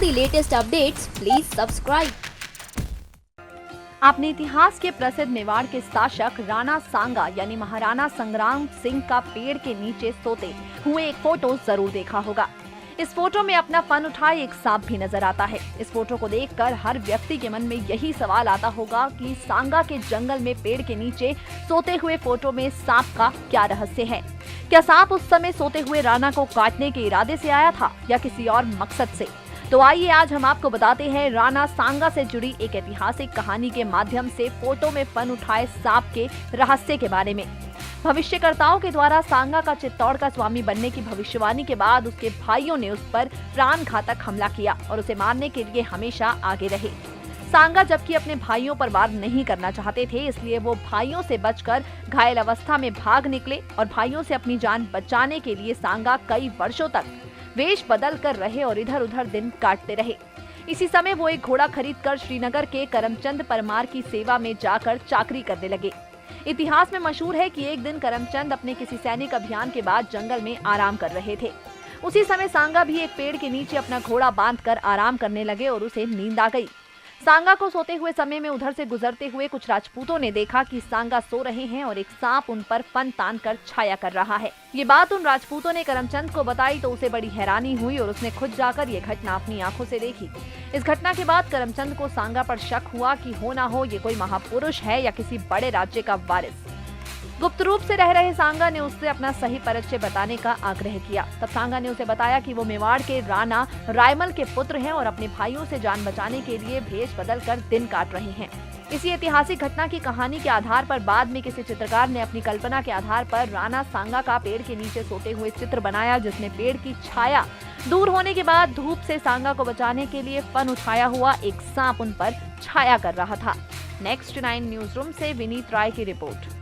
the latest updates, please subscribe. आपने इतिहास के प्रसिद्ध मेवाड़ के शासक राणा सांगा यानी महाराणा संग्राम सिंह का पेड़ के नीचे सोते हुए एक फोटो जरूर देखा होगा। इस फोटो में अपना फन उठाए एक सांप भी नजर आता है। इस फोटो को देखकर हर व्यक्ति के मन में यही सवाल आता होगा कि सांगा के जंगल में पेड़ के नीचे सोते हुए फोटो में सांप का क्या रहस्य है। क्या सांप उस समय सोते हुए राणा को काटने के इरादे से आया था या किसी और मकसद से? तो आइए आज हम आपको बताते हैं राणा सांगा से जुड़ी एक ऐतिहासिक कहानी के माध्यम से फोटो में फन उठाए सांप के रहस्य के बारे में। भविष्यकर्ताओं के द्वारा सांगा का चित्तौड़ का स्वामी बनने की भविष्यवाणी के बाद उसके भाइयों ने उस पर प्राण घातक हमला किया और उसे मारने के लिए हमेशा आगे रहे। सांगा जबकि अपने भाइयों पर वार नहीं करना चाहते थे, इसलिए वो भाइयों से बचकर घायल अवस्था में भाग निकले और भाइयों से अपनी जान बचाने के लिए सांगा कई वर्षों तक वेश बदल कर रहे और इधर उधर दिन काटते रहे। इसी समय वो एक घोड़ा खरीदकर श्रीनगर के करमचंद परमार की सेवा में जाकर चाकरी करने लगे। इतिहास में मशहूर है कि एक दिन करमचंद अपने किसी सैनिक अभियान के बाद जंगल में आराम कर रहे थे। उसी समय सांगा भी एक पेड़ के नीचे अपना घोड़ा बांधकर आराम करने लगे और उसे नींद आ गई। सांगा को सोते हुए समय में उधर से गुजरते हुए कुछ राजपूतों ने देखा कि सांगा सो रहे हैं और एक सांप उन पर फन तान कर छाया कर रहा है। ये बात उन राजपूतों ने करमचंद को बताई तो उसे बड़ी हैरानी हुई और उसने खुद जाकर ये घटना अपनी आंखों से देखी। इस घटना के बाद करमचंद को सांगा पर शक हुआ कि हो ना हो ये कोई महापुरुष है या किसी बड़े राज्य का वारिस। गुप्त रूप से रह रहे सांगा ने उससे अपना सही परिचय बताने का आग्रह किया। तब सांगा ने उसे बताया कि वो मेवाड़ के राणा रायमल के पुत्र हैं और अपने भाइयों से जान बचाने के लिए भेष बदलकर दिन काट रहे हैं। इसी ऐतिहासिक घटना की कहानी के आधार पर बाद में किसी चित्रकार ने अपनी कल्पना के आधार पर राणा सांगा का पेड़ के नीचे सोते हुए चित्र बनाया, जिसमें पेड़ की छाया दूर होने के बाद धूप से सांगा को बचाने के लिए फन उठाया हुआ एक सांप उन पर छाया कर रहा था। नेक्स्ट 9 न्यूज रूम से विनीत राय की रिपोर्ट।